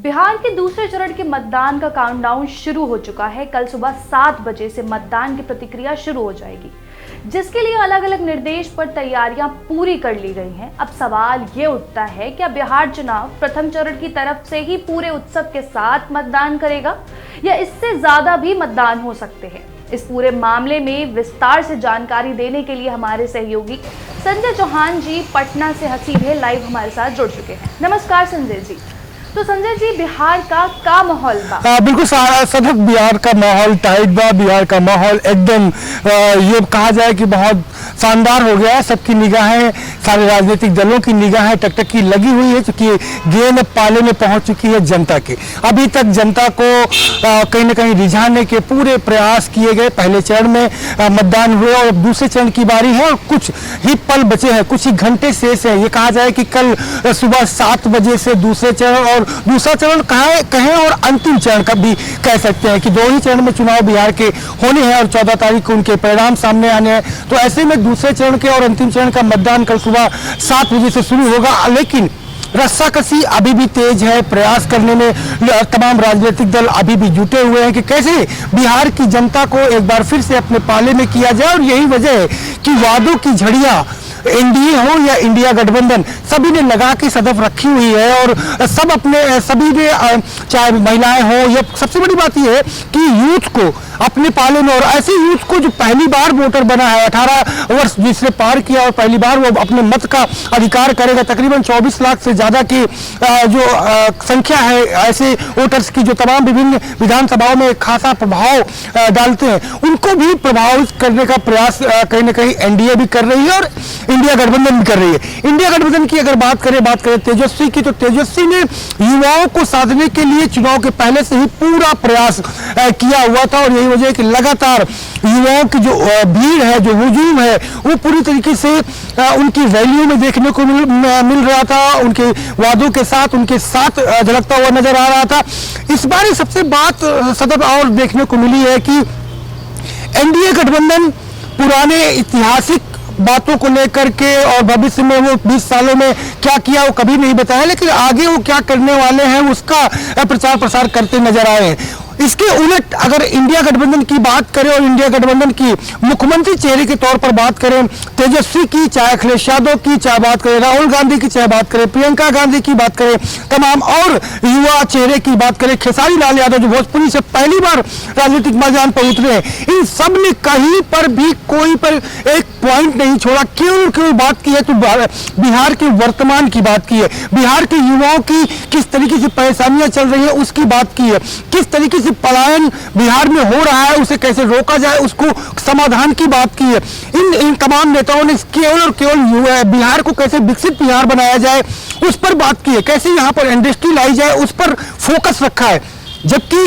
बिहार के दूसरे चरण के मतदान का काउंटडाउन शुरू हो चुका है। कल सुबह 7 बजे से मतदान की प्रतिक्रिया शुरू हो जाएगी, जिसके लिए अलग अलग निर्देश पर तैयारियां पूरी कर ली गई हैं। अब सवाल ये उठता है, क्या बिहार चुनाव प्रथम चरण की तरफ से ही पूरे उत्सव के साथ मतदान करेगा या इससे ज्यादा भी मतदान हो सकते हैं? इस पूरे मामले में विस्तार से जानकारी देने के लिए हमारे सहयोगी संजय चौहान जी पटना से सीधे लाइव हमारे साथ जुड़ चुके हैं। नमस्कार संजय जी। तो संजय जी, बिहार का माहौल बा? बिल्कुल सदक बिहार का माहौल टाइट बा। बिहार का माहौल एकदम ये कहा जाए कि बहुत शानदार हो गया है। सबकी निगाहें, सारे राजनीतिक दलों की निगाहें टकटकी लगी हुई है, क्योंकि गेंद पाले में पहुंच चुकी है जनता के। अभी तक जनता को कहीं न कहीं रिझाने के पूरे प्रयास किए गए। पहले चरण में मतदान हुए और अब दूसरे चरण की बारी है और कुछ ही पल बचे हैं, कुछ ही घंटे शेष है। ये कहा जाए कि कल सुबह 7 बजे से दूसरे चरण और दूसरा चरण कहें और अंतिम चरण का भी कह सकते हैं कि 2 ही चरण में चुनाव बिहार के होने हैं और 14 तारीख को उनके परिणाम सामने आने हैं। तो ऐसे में दूसरे चरण के और अंतिम चरण का मतदान कल सुबह 7 बजे से शुरू होगा, लेकिन रस्साकसी अभी भी तेज है। प्रयास करने में तमाम राजनीतिक दल अभी भी जुटे हुए हैं कि कैसे बिहार की जनता को एक बार फिर से अपने पाले में किया जाए। और यही वजह है कि वादों की झड़ियां एनडीए हो या इंडिया गठबंधन, सभी ने लगा के सदफ रखी हुई है और सभी ने, चाहे महिलाएं हो या सबसे बड़ी बात यह है कि यूथ को अपने पाले में, और ऐसे यूथ को जो पहली बार वोटर बना है, 18 वर्ष जिसने पार किया और पहली बार वो अपने मत का अधिकार करेगा। तकरीबन 24 लाख से ज्यादा की जो संख्या है ऐसे वोटर्स की जो तमाम विभिन्न विधानसभाओं में खासा प्रभाव डालते हैं, उनको भी प्रभावित करने का प्रयास कहीं न कहीं एनडीए भी कर रही है और इंडिया गठबंधन भी कर रही है। इंडिया गठबंधन की अगर बात करें तेजस्वी की, तो तेजस्वी ने युवाओं को साधने के लिए चुनाव के पहले से ही पूरा प्रयास किया हुआ था और यही वजह है कि लगातार युवाओं की जो भीड़ है, जो हुजूम है, वो पूरी तरीके से उनकी रैलियों में देखने को मिल रहा था। उनके वादों के साथ उनके साथ झलकता हुआ नजर आ रहा था। इस बार सबसे बात सदब और देखने को मिली है कि एनडीए गठबंधन पुराने ऐतिहासिक बातों को लेकर के और भविष्य में वो 20 सालों में क्या किया वो कभी नहीं बताया, लेकिन आगे वो क्या करने वाले हैं उसका प्रचार प्रसार करते नजर आए हैं। इसके उलट अगर इंडिया गठबंधन की बात करें और इंडिया गठबंधन की मुख्यमंत्री चेहरे के तौर पर बात करें, तेजस्वी की, चाहे अखिलेश यादव की, चाहे बात करें राहुल गांधी की, चाहे बात करें प्रियंका गांधी की, बात करें तमाम और युवा चेहरे की बात करें, खेसारी लाल यादव जो भोजपुरी से पहली बार राजनीतिक मैदान पर उतरे हैं, इन सब ने कहीं पर भी कोई पर एक पॉइंट नहीं छोड़ा। केवल बात की है तो बिहार के वर्तमान की बात की है, बिहार के युवाओं की किस तरीके से परेशानियां चल रही है उसकी बात की है, किस तरीके से पलायन बिहार में हो रहा है उसे कैसे रोका जाए उसको समाधान की बात की है। इन तमाम नेताओं ने केवल और केवल बिहार को कैसे विकसित बिहार बनाया जाए उस पर बात की है, कैसे यहाँ पर इंडस्ट्री लाई जाए उस पर फोकस रखा है। जबकि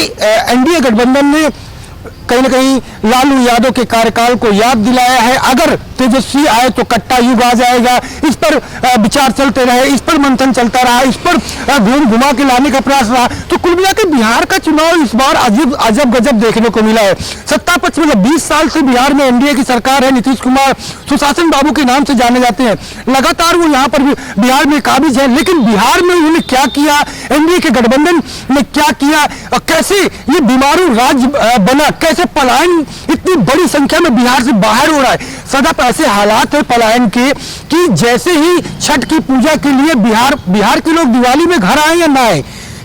एनडीए गठबंधन ने कहीं न कहीं लालू यादव के कार्यकाल को याद दिलाया है। अगर तेजस्वी आए तो कट्टा युग आ जाएगा, इस पर विचार चलते रहे, इस पर मंथन चलता रहा, इस पर घुमा के लाने का प्रयास रहा। तो कुल मिलाकर बिहार का चुनाव इस बार अजब गजब देखने को मिला है। सत्ता पक्ष में 20 साल से बिहार में एनडीए की सरकार है, नीतीश कुमार सुशासन बाबू के नाम से जाने जाते हैं, लगातार वो यहाँ पर बिहार में काबिज है। लेकिन बिहार में उन्होंने क्या किया, एनडीए के गठबंधन ने क्या किया और कैसे ये बीमारू राज्य बना, कैसे पलायन इतनी बड़ी संख्या में बिहार से बाहर हो रहा है। सदा ऐसे हालात है पलायन के कि जैसे ही छठ की पूजा के लिए बिहार के लोग दिवाली में घर आए या ना आए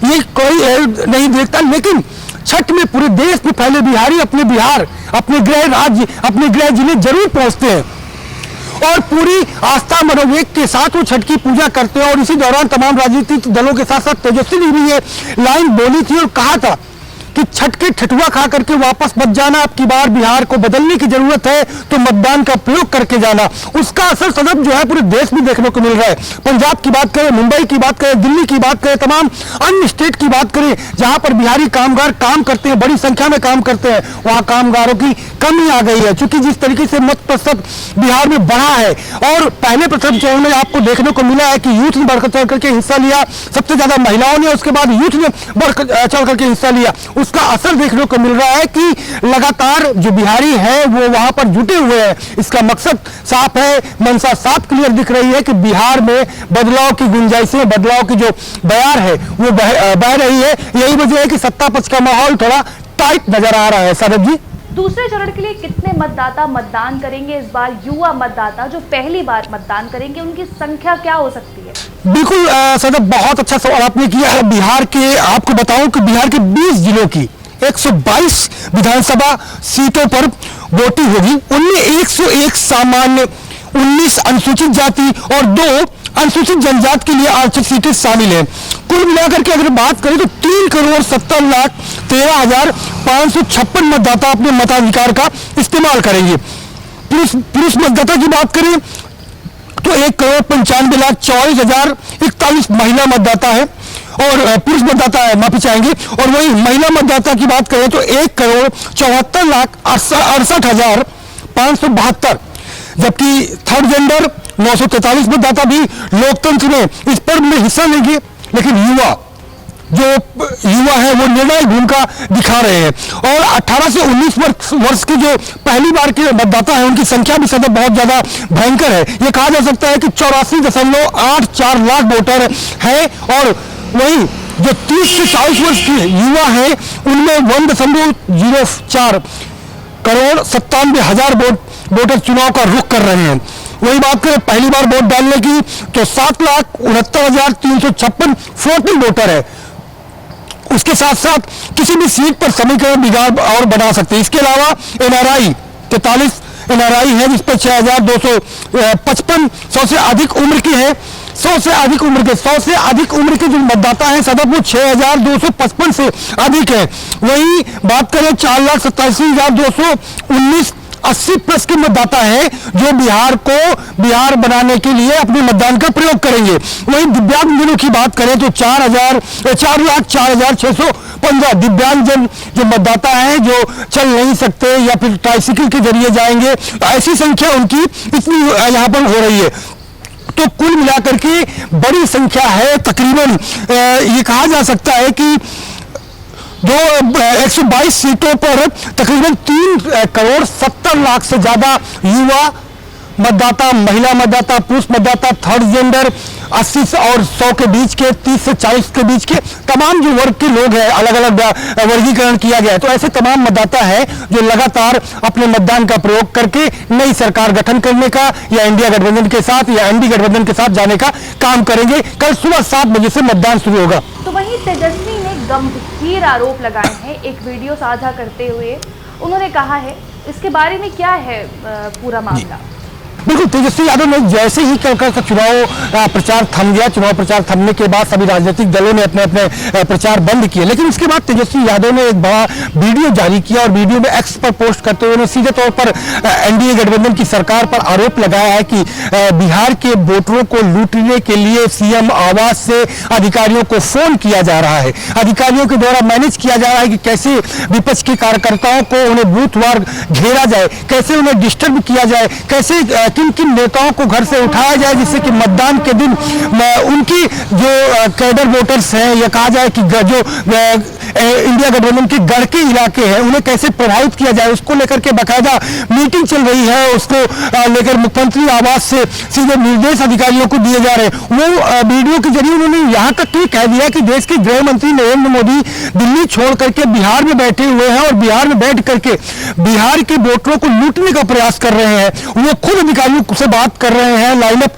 ये कोई नहीं देखता, लेकिन छठ में पूरे देश में फैले बिहारी अपने बिहार, अपने गृह राज्य, अपने गृह जिले जरूर पहुंचते हैं और पूरी आस्था मनोवेग के साथ वो छठ की पूजा करते हैं। और इसी दौरान तमाम राजनीतिक दलों के साथ साथ तेजस्वी ने भी ये लाइन बोली थी और कहा था कि छठ के ठठुआ खा करके वापस मत जाना, अब की बार बिहार को बदलने की जरूरत है तो मतदान का प्रयोग करके जाना। उसका असर सदब जो है पूरे देश में देखने को मिल रहा है। पंजाब की बात करें, मुंबई की बात करें, दिल्ली की बात करें, तमाम अन्य स्टेट की बात करें जहां पर बिहारी कामगार काम करते हैं, बड़ी संख्या में काम करते हैं, वहां कामगारों की कमी आ गई है। क्योंकि जिस तरीके से मत प्रतिशत बिहार में बढ़ा है और पहले प्रथम चरण में आपको देखने को मिला है कि यूथ ने बढ़ चढ़ करके हिस्सा लिया, सबसे ज्यादा महिलाओं ने, उसके बाद यूथ ने बढ़ चढ़ करके हिस्सा लिया। उसका असर देखने को मिल रहा है कि लगातार जो बिहारी है वो वहां पर जुटे हुए हैं। इसका मकसद साफ है, मंशा साफ क्लियर दिख रही है कि बिहार में बदलाव की गुंजाइशें, बदलाव की जो बयार है वो बह रही है। यही वजह है कि सत्ता पक्ष का माहौल थोड़ा टाइट नजर आ रहा है। सौरभ जी, दूसरे चरण के लिए कितने मतदाता मतदान करेंगे इस बार? युवा मतदाता जो पहली बार मतदान करेंगे, उनकी संख्या क्या हो सकती है? बिल्कुल सदब, बहुत अच्छा सवाल आपने किया है। बिहार के, आपको बताऊं कि बिहार के 20 जिलों की 122 विधानसभा सीटों पर वोटिंग होगी। उनमें 101 सामान्य, 19 अनुसूचित जाति और 2 अनुसूचित जनजाति के लिए आरक्षित सीटें शामिल हैं। कुल मिलाकर के अगर बात करें तो 3,70,13,556 मतदाता अपने मताधिकार का इस्तेमाल करेंगे। पुरुष मतदाता की बात करें तो 1,95,40,41 महिला मतदाता है और पुरुष मतदाता है, माफी चाहेंगे। और वही महिला मतदाता की बात करें तो 1,74,68,572, जबकि थर्ड जेंडर 943 मतदाता भी लोकतंत्र में इस पर्व में हिस्सा लेंगे। लेकिन युवा है वो निर्णायक भूमिका दिखा रहे हैं और 18 से 19 वर्ष के जो पहली बार के मतदाता हैं उनकी संख्या भी सदैव बहुत ज्यादा भयंकर है। ये कहा जा सकता है कि 84.84 लाख वोटर हैं और वही जो 30 से 40 वर्ष के युवा हैं उनमें 1.04 करोड़ 97,000 वोटर चुनाव का रुख कर रहे हैं। वही बात करें पहली बार वोट डालने की तो 7,69,356 फ्लोटिंग वोटर है। उसके साथ साथ किसी भी सीट पर समीकरण बिगाड़ और बना सकते हैं। इसके अलावा एनआरआई 43 एनआरआई है जिस पर 6,255 100 से अधिक उम्र के हैं। 100 से अधिक उम्र के जो मतदाता हैं सदब वो 6,255 से अधिक है। वही बात करें 4,87,219 80 प्लस के मतदाता हैं जो बिहार बनाने के लिए अपने मतदान का प्रयोग करेंगे। वहीं दिव्यांगजनों की बात करें तो 4,04,615 दिव्यांगजन जो मतदाता हैं जो चल नहीं सकते या फिर ट्राइसिकल के जरिए जाएंगे, तो ऐसी संख्या उनकी इतनी यहाँ पर हो रही है। तो कुल मिलाकर के बड़ी संख्या है। तकरीबन ये कहा जा सकता है कि 122 सीटों पर तकरीबन 3,70,00,000 से ज्यादा युवा मतदाता, महिला मतदाता, पुरुष मतदाता, थर्ड जेंडर, 80 और 100 के बीच के, 30 से 40 के बीच के तमाम जो वर्ग के लोग हैं, अलग अलग वर्गीकरण किया गया है। तो ऐसे तमाम मतदाता हैं जो लगातार अपने मतदान का प्रयोग करके नई सरकार गठन करने का या इंडिया गठबंधन के साथ या एनडी गठबंधन के साथ जाने का काम करेंगे। कल सुबह 7 बजे से मतदान शुरू होगा। तो वहीं तेजस्वी ने गंभीर आरोप लगाए हैं एक वीडियो साझा करते हुए। उन्होंने कहा है, इसके बारे में क्या है पूरा मामला? बिल्कुल, तेजस्वी यादव ने जैसे ही कल का चुनाव प्रचार थम गया, चुनाव प्रचार थमने के बाद सभी राजनीतिक दलों ने अपने अपने प्रचार बंद किए। लेकिन उसके बाद तेजस्वी यादव ने एक बड़ा वीडियो जारी किया और वीडियो में एक्स पर पोस्ट करते हुए सीधे तौर पर एनडीए गठबंधन की सरकार पर आरोप लगाया है कि बिहार के वोटरों को लूटने के लिए सीएम आवास से अधिकारियों को फोन किया जा रहा है, अधिकारियों के द्वारा मैनेज किया जा रहा है कि कैसे विपक्ष के कार्यकर्ताओं को उन्हें बूथवार घेरा जाए, कैसे उन्हें डिस्टर्ब किया जाए, कैसे किन किन नेताओं को घर से उठाया जाए जिससे कि मतदान के दिन उनकी जो कैडर वोटर्स हैं या कहा जाए कि जो इंडिया गठबंधन के गढ़ के इलाके हैं उन्हें कैसे प्रभावित किया जाए, उसको लेकर के बाकायदा मीटिंग चल रही है। उसको लेकर मुख्यमंत्री आवास से सीधे निर्देश अधिकारियों को दिए जा रहे हैं। वो वीडियो के जरिए उन्होंने यहाँ तक तो कह दिया कि देश के गृह मंत्री नरेंद्र मोदी दिल्ली छोड़ करके बिहार में बैठे हुए हैं और बिहार में बैठ करके बिहार के वोटरों को लूटने का प्रयास कर रहे हैं। वो खुद अधिकारियों से बात कर रहे हैं, लाइनअप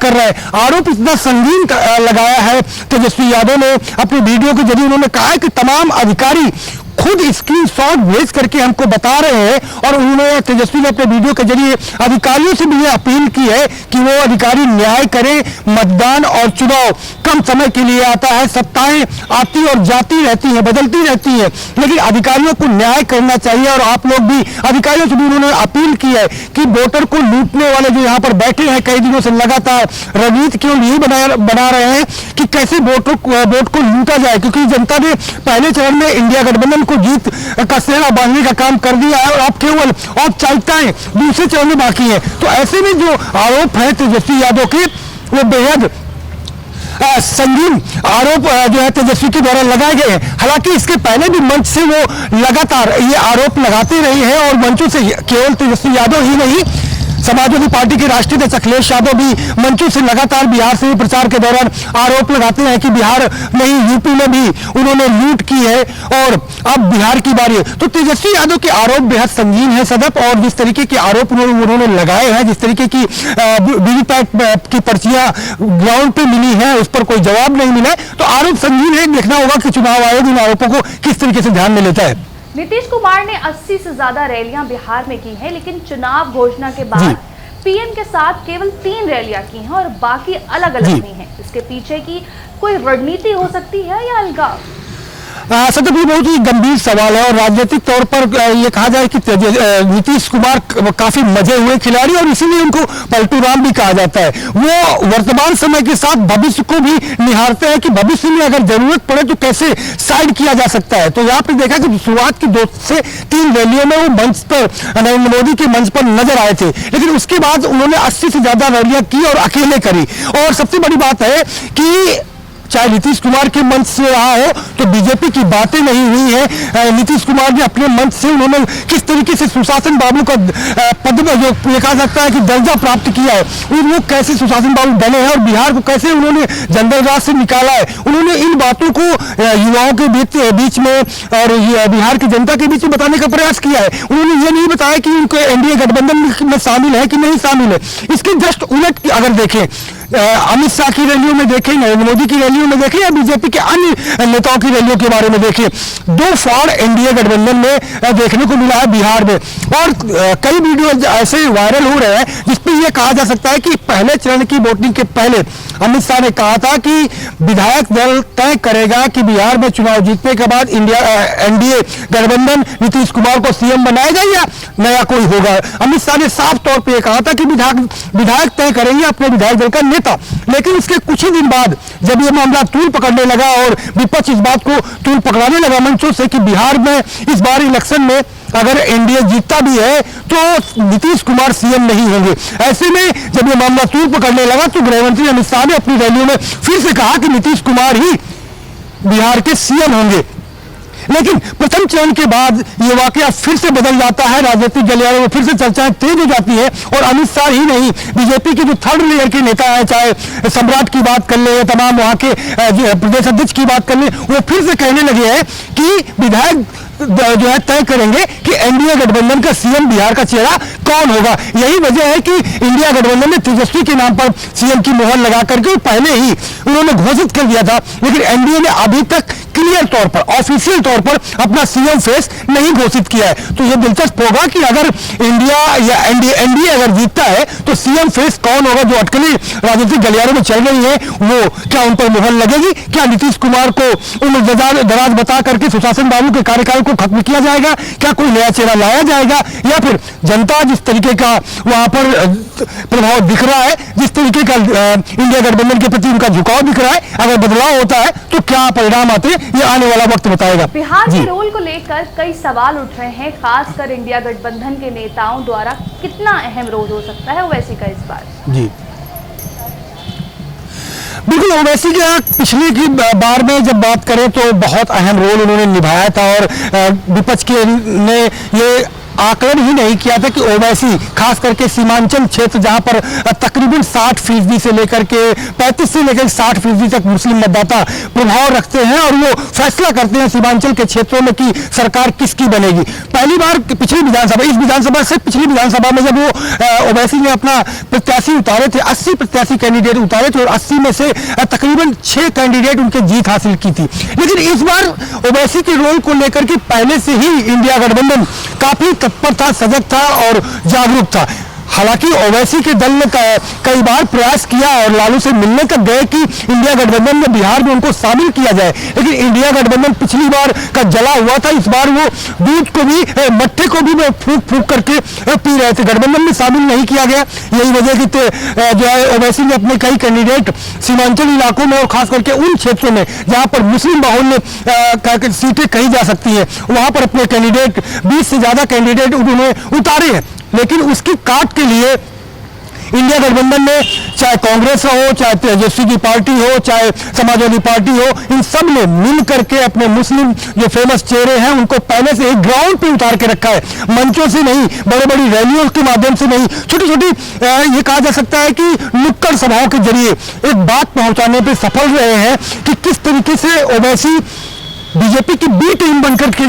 कर रहे हैं। आरोप इतना संगीन लगाया है तेजस्वी यादव ने अपने वीडियो के जरिए। उन्होंने कहा है कि तमाम अधिकारी खुद स्क्रीनशॉट भेज करके हमको बता रहे हैं और उन्होंने तेजस्वी ने अपने वीडियो के जरिए अधिकारियों से भी ये अपील की है कि वो अधिकारी न्याय करें। मतदान और चुनाव कम समय के लिए आता है, सत्ताएं आती और जाती रहती हैं, बदलती रहती हैं, लेकिन अधिकारियों को न्याय करना चाहिए। और आप लोग भी अधिकारियों से भी उन्होंने अपील की है कि वोटर को लूटने वाले जो यहाँ पर बैठे हैं कई दिनों से लगातार रणनीति क्यों यही बना रहे हैं कि कैसे वोट को लूटा जाए, क्योंकि जनता ने पहले चरण में इंडिया गठबंधन को जीत का सेहरा बांधने का काम कर दिया है और अब केवल औपचारिकताएं दूसरे चरण में बाकी है। तो ऐसे में जो आरोप है तेजस्वी यादव के वो बेहद संगीन आरोप जो है तेजस्वी के द्वारा लगाए गए हैं। हालांकि इसके पहले भी मंच से वो लगातार ये आरोप लगाते रहे हैं और मंचों से केवल तेजस्वी यादव ही नहीं, समाजवादी पार्टी के राष्ट्रीय अध्यक्ष अखिलेश यादव भी मंचों से लगातार बिहार से प्रचार के दौरान आरोप लगाते हैं कि बिहार नहीं यूपी में भी उन्होंने लूट की है और अब बिहार की बारी है। तो तेजस्वी यादव के आरोप बेहद संगीन है सदप, और जिस तरीके के आरोप उन्होंने लगाए हैं, जिस तरीके की वीवीपैट की पर्चियां ग्राउंड पे मिली है उस पर कोई जवाब नहीं मिला है, तो आरोप संगीन है। देखना होगा कि चुनाव आयोग इन आरोपों को किस तरीके से ध्यान में लेता है। नीतीश कुमार ने 80 से ज्यादा रैलियां बिहार में की हैं, लेकिन चुनाव घोषणा के बाद पीएम के साथ केवल 3 रैलियां की हैं और बाकी अलग अलग हुई हैं। इसके पीछे की कोई रणनीति हो सकती है या अलगाव? सदप, ये बहुत ही गंभीर सवाल है और राजनीतिक तौर पर ये कहा जाए कि नीतीश कुमार काफी मजे हुए खिलाड़ी और इसीलिए उनको पलटू राम भी कहा जाता है। वो वर्तमान समय के साथ भविष्य को भी निहारते हैं कि भविष्य में अगर जरूरत पड़े तो कैसे साइड किया जा सकता है। तो यहाँ पे देखा कि शुरुआत की 2 से 3 रैलियों में वो मंच पर नरेंद्र मोदी के मंच पर नजर आए थे, लेकिन उसके बाद उन्होंने 80 से ज्यादा रैलियां की और अकेले करी। और सबसे बड़ी बात है कि चाहे नीतीश कुमार के मंच से रहा हो तो बीजेपी की बातें नहीं हुई है। नीतीश कुमार ने अपने मंच से उन्होंने किस तरीके से सुशासन बाबू का पद जो लिखा सकता है कि दर्जा प्राप्त किया है, वो कैसे सुशासन बाबू बने हैं और बिहार को कैसे उन्होंने जंगल राज से निकाला है, उन्होंने इन बातों को युवाओं के बीच में और बिहार की जनता के बीच में बताने का प्रयास किया है। उन्होंने ये नहीं बताया कि उनको एनडीए गठबंधन में शामिल है कि नहीं शामिल है। इसके जस्ट उलट अगर देखें, अमित शाह की रैलियों में देखें, नरेंद्र मोदी की रैलियों में देखें या बीजेपी के अन्य नेताओं की रैलियों के बारे में देखें, 2 फाड़ एनडीए गठबंधन में देखने को मिला है बिहार में। और कई वीडियो ऐसे वायरल हो रहे हैं जिसपे यह कहा जा सकता है कि पहले चरण की वोटिंग के पहले अमित शाह ने कहा था कि विधायक दल तय करेगा कि बिहार में चुनाव जीतने के बाद एनडीए गठबंधन नीतीश कुमार को सीएम बनाएगा या नया कोई होगा। अमित शाह ने साफ तौर पर यह कहा था कि विधायक तय करेंगे अपने विधायक दल का नेता। लेकिन इसके कुछ ही दिन बाद जब यह मामला तूल पकड़ने लगा और विपक्ष इस बात को तूल पकड़ाने लगा मंचों से कि बिहार में इस बार इलेक्शन में अगर एनडीए जीतता भी है तो नीतीश कुमार सीएम नहीं होंगे, ऐसे में जब यह मामला तूल पकड़ने लगा तो गृहमंत्री अमित शाह ने अपनी रैलियों में फिर से कहा कि नीतीश कुमार ही बिहार के सीएम होंगे। लेकिन प्रथम चरण के बाद ये वाकया फिर से बदल जाता है, राजनीतिक गलियारों में फिर से चर्चाएं तेज हो जाती है और अमित शाह ही नहीं, बीजेपी के जो थर्ड लेयर के नेता है, चाहे सम्राट की बात कर ले, तमाम वहां के जो प्रदेश अध्यक्ष की बात कर ले, वो फिर से कहने लगे हैं कि विधायक जो है तय करेंगे कि एनडीए गठबंधन का सीएम बिहार का चेहरा कौन होगा। यही वजह है कि इंडिया गठबंधन ने तेजस्वी के नाम पर सीएम की मोहर लगा करके पहले ही उन्होंने घोषित कर दिया था, लेकिन एनडीए ने अभी तक क्लियर तौर पर, ऑफिशियल तौर पर अपना सीएम फेस नहीं घोषित किया है। तो यह दिलचस्प होगा कि अगर इंडिया या एनडीए अगर जीतता है तो सीएम फेस कौन होगा। जो अटकलें राजनीतिक गलियारों में चल रही है वो क्या उन पर मुहर लगेगी? क्या नीतीश कुमार को उम्र दराज बता करके सुशासन बाबू के कार्यकाल को खत्म किया जाएगा? क्या कोई नया चेहरा लाया जाएगा? या फिर जनता जिस तरीके का वहां पर प्रभाव दिख रहा है, जिस तरीके का इंडिया गठबंधन के प्रति उनका झुकाव दिख रहा है, अगर बदलाव होता है तो क्या परिणाम आते हैं ये आने वाला वक्त बताएगा। बिहार के रोल को लेकर कई सवाल उठ रहे हैं, खासकर इंडिया गठबंधन के नेताओं द्वारा कितना अहम रोल हो सकता है ओवैसी का इस बार? जी बिल्कुल, ओवैसी के पिछले की बार में जब बात करें तो बहुत अहम रोल उन्होंने निभाया था और विपक्ष के ने ये आकलन ही नहीं किया था कि ओवैसी खास करके सीमांचल क्षेत्र जहां पर तकरीबन 60% से लेकर के 35 से लेकर 60% तक मुस्लिम मतदाता प्रभाव रखते हैं और वो फैसला करते हैं सीमांचल के क्षेत्रों में कि सरकार किसकी बनेगी। पहली बार पिछली विधानसभा, इस विधानसभा से पिछली विधानसभा में जब वो ओवैसी ने अपना प्रत्याशी उतारे थे, 80 प्रत्याशी कैंडिडेट उतारे थे और 80 में से तकरीबन 6 कैंडिडेट उनके जीत हासिल की थी। लेकिन इस बार ओवैसी के रोल को लेकर के पहले से ही इंडिया गठबंधन काफी तत्पर था, सजग था और जागरूक था। हालांकि ओवैसी के दल ने कई बार प्रयास किया और लालू से मिलने तक गए कि इंडिया गठबंधन में बिहार में उनको शामिल किया जाए, लेकिन इंडिया गठबंधन पिछली बार का जला हुआ था। इस बार वो दूध को भी, मट्ठे को भी फूंक फूंक करके पी रहे थे, गठबंधन में शामिल नहीं किया गया। यही वजह की जो है ओवैसी ने अपने कई कैंडिडेट सीमांचल इलाकों में और खास करके उन क्षेत्रों में जहां पर मुस्लिम बाहुल्य सीटें कही जा सकती है वहां पर अपने कैंडिडेट 20 से ज्यादा कैंडिडेट उन्होंने उतारे हैं। लेकिन उसकी काट के लिए इंडिया गठबंधन में चाहे कांग्रेस हो, चाहे तेजस्वी की पार्टी हो, चाहे समाजवादी पार्टी हो, इन सब ने मिल करके अपने मुस्लिम जो फेमस चेहरे हैं उनको पहले से एक ग्राउंड पे उतार के रखा है। मंचों से नहीं, बड़े बड़ी रैलियों के माध्यम से नहीं, छोटी छोटी ये कहा जा सकता है कि नुक्कड़ सभाओं के जरिए एक बात पहुंचाने पे सफल रहे हैं कि किस तरीके से ओवैसी बीजेपी की बी टीम बनकर के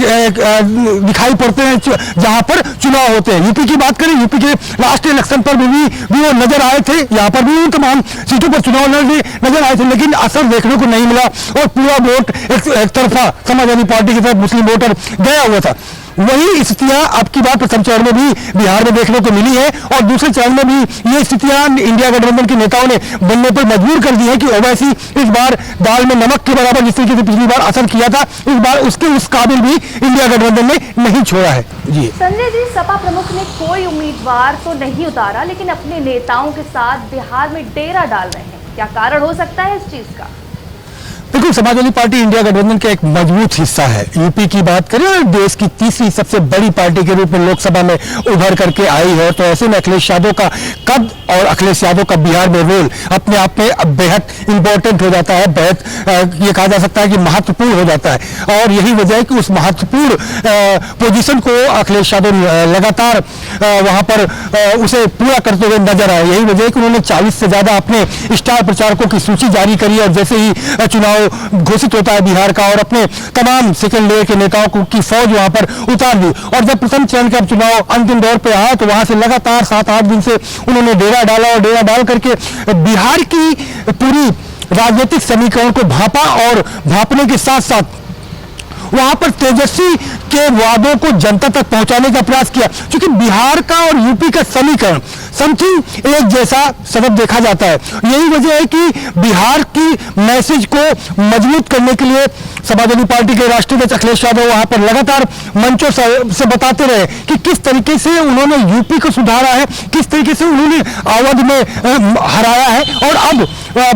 दिखाई पड़ते हैं जहां पर चुनाव होते हैं। यूपी की बात करें, यूपी के राष्ट्रीय इलेक्शन पर भी वो नजर आए थे, यहां पर भी तमाम सीटों पर चुनाव लड़ने नजर आए थे, लेकिन असर देखने को नहीं मिला और पूरा वोट एक तरफा समाजवादी पार्टी की तरफ मुस्लिम वोटर गया हुआ था। वही स्थितियां अब की बार प्रथम चरण में भी बिहार में देखने को मिली है और दूसरे चरण में भी ये स्थितियां इंडिया गठबंधन के नेताओं ने बनने पर मजबूर कर दी है कि ओवैसी इस बार दाल में नमक के बराबर जिस तरीके से पिछली बार असर किया था, इस बार उसके उस काबिल भी इंडिया गठबंधन ने नहीं छोड़ा है। जी संजय जी, सपा प्रमुख ने कोई उम्मीदवार तो नहीं उतारा, लेकिन अपने नेताओं के साथ बिहार में डेरा डाल रहे हैं। क्या कारण हो सकता है इस चीज का? बिल्कुल, समाजवादी पार्टी इंडिया गठबंधन का एक मजबूत हिस्सा है। यूपी की बात करें और देश की तीसरी सबसे बड़ी पार्टी के रूप में लोकसभा में उभर करके आई है, तो ऐसे में अखिलेश यादव का कद और अखिलेश यादव का बिहार में रोल अपने आप में बेहद इंपॉर्टेंट हो जाता है, बेहद ये कहा जा सकता है कि महत्वपूर्ण हो जाता है। और यही वजह है कि उस महत्वपूर्ण पोजीशन को अखिलेश यादव लगातार वहां पर उसे पूरा करते हुए नजर आए। यही वजह है कि उन्होंने 40 से ज्यादा अपने स्टार प्रचारकों की सूची जारी करी और जैसे ही चुनाव घोषित होता है बिहार का, और अपने तमाम सेकेंड लेयर के नेताओं की फौज वहां पर उतार दी। और जब प्रथम चरण का चुनाव अंतिम दौर पे आया तो वहां से लगातार 7-8 दिन से उन्होंने डेरा डाला और डेरा डाल करके बिहार की पूरी राजनीतिक समीकरण को भांपा और भांपने के साथ साथ वहां पर तेजस्वी के वादों को जनता तक पहुंचाने का प्रयास किया, क्योंकि बिहार का और यूपी का समीकरण समथिंग एक जैसा सतत देखा जाता है। यही वजह है कि बिहार की मैसेज को मजबूत करने के लिए समाजवादी पार्टी के राष्ट्रीय अध्यक्ष अखिलेश यादव वहां पर लगातार मंचों से बताते रहे कि किस तरीके से उन्होंने यूपी को सुधारा है, किस तरीके से उन्होंने अवध में हराया है और अब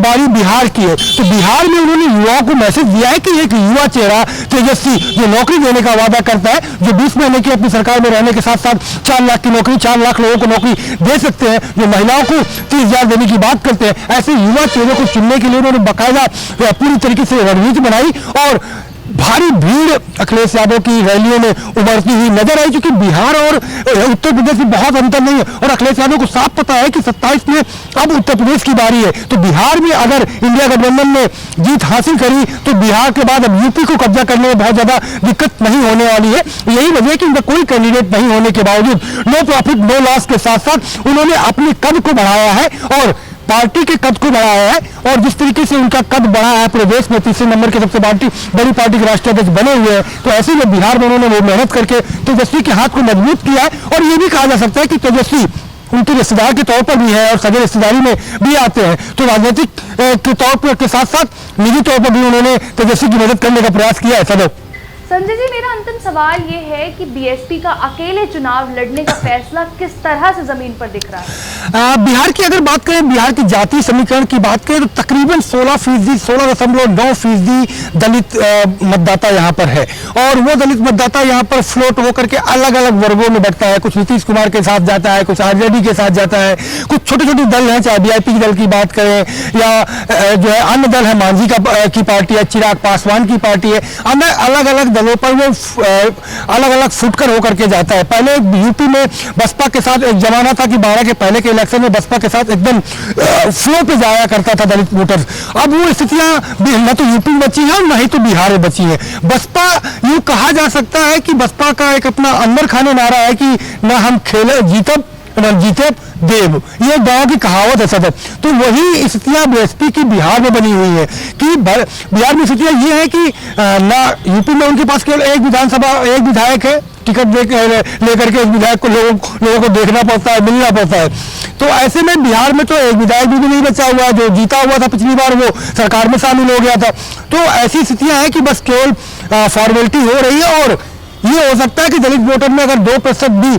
बारी बिहार की है। तो बिहार में उन्होंने युवाओं को मैसेज दिया है कि एक युवा चेहरा तेजस्वी जो नौकरी देने का वादा करता है, जो 20 महीने की अपनी सरकार में रहने के साथ साथ 4 लाख की नौकरी, 4 लाख लोगों को नौकरी दे सकते हैं, जो महिलाओं को 30,000 देने की बात करते हैं, ऐसे युवा चेहरों को चुनने के लिए उन्होंने बाकायदा पूरी तरीके से रणनीति बनाई और भारी भीड़ अखिलेश यादव की रैलियों में उमड़ती हुई नजर आई, क्योंकि बिहार और उत्तर प्रदेश में बहुत अंतर नहीं है और अखिलेश यादव को साफ पता है कि 27 में अब उत्तर प्रदेश की बारी है। तो बिहार में अगर इंडिया गठबंधन ने जीत हासिल करी तो बिहार के बाद अब यूपी को कब्जा करने में बहुत ज्यादा दिक्कत नहीं होने वाली है। यही वजह है कि उनका कोई कैंडिडेट नहीं होने के बावजूद नो प्रॉफिट नो लॉस के साथ साथ उन्होंने अपने कद को बढ़ाया है और पार्टी के कद को बढ़ाया है। और जिस तरीके से उनका कद बढ़ा है, प्रदेश में तीसरे नंबर के सबसे बड़ी पार्टी के राष्ट्रीय अध्यक्ष बने हुए हैं, तो ऐसे में बिहार में उन्होंने वो मेहनत करके तेजस्वी के हाथ को मजबूत किया है। और ये भी कहा जा सकता है कि तेजस्वी उनके रिश्तेदार के तौर पर भी है और सगे रिश्तेदारी में भी आते हैं, तो राजनीतिक के तौर पर के साथ साथ निजी तौर पर भी उन्होंने तेजस्वी की मदद करने का प्रयास किया है। सदव संजय जी, मेरा अंतिम सवाल ये है कि बीएसपी का अकेले चुनाव लड़ने का फैसला किस तरह से जमीन पर दिख रहा है? बिहार की अगर बात करें, बिहार की जातीय समीकरण की बात करें तो तकरीबन 16.9% दलित मतदाता यहाँ पर है और वो दलित मतदाता यहाँ पर फ्लोट होकर के अलग अलग वर्गों में बैठता है। कुछ नीतीश कुमार के साथ जाता है, कुछ आरजेडी के साथ जाता है, कुछ छोटे छोटे दल हैं, चाहे वीआईपी दल की बात करें या जो है अन्य दल है, मांझी की पार्टी है, चिराग पासवान की पार्टी है, अलग अलग दलों पर वो अलग अलग फुटकर होकर के जाता है। पहले यूपी में बसपा के साथ एक जमाना था कि 12 के पहले के इलेक्शन में बसपा के साथ एकदम फ्लो पे जाया करता था दलित वोटर। अब वो स्थितियां न तो यूपी में बची है और न ही तो बिहार में बची है। बसपा यूं कहा जा सकता है कि बसपा का एक अपना अंदर खाने नारा है कि न हम खेले जीतब न जीते देव, ये गांव की कहावत है सदर। तो वही स्थितियां बीएसपी की बिहार में बनी हुई है कि बिहार में स्थितियां ये है कि ना यूपी में उनके पास केवल एक विधायक है, टिकट लेकर के इस विधायक को लोगों को देखना पड़ता है, मिलना पड़ता है। तो ऐसे में बिहार में तो एक विधायक भी नहीं बचा हुआ है, जो जीता हुआ था पिछली बार वो सरकार में शामिल हो गया था। तो ऐसी स्थितियां हैं कि बस केवल फॉर्मेलिटी हो रही है और ये हो सकता है कि दलित वोटर में अगर 2% भी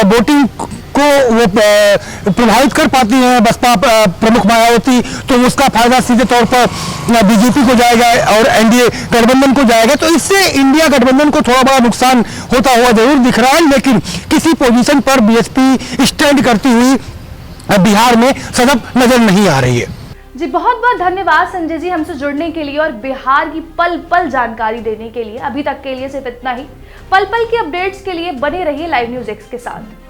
वोटिंग को वो प्रभावित कर पाती है बसपा प्रमुख मायावती, तो उसका फायदा सीधे तौर पर बीजेपी को जाएगा और एनडीए गठबंधन को जाएगा। तो इससे इंडिया गठबंधन को थोड़ा बड़ा नुकसान होता हुआ जरूर दिख रहा है, लेकिन किसी पोजीशन पर बीएसपी स्टैंड करती हुई बिहार में सड़क नजर नहीं आ रही है। जी बहुत बहुत धन्यवाद संजय जी हमसे जुड़ने के लिए और बिहार की पल पल जानकारी देने के लिए। अभी तक के लिए सिर्फ इतना ही। पल पल की अपडेट्स के लिए बने रहिए लाइव न्यूज़ एक्स के साथ।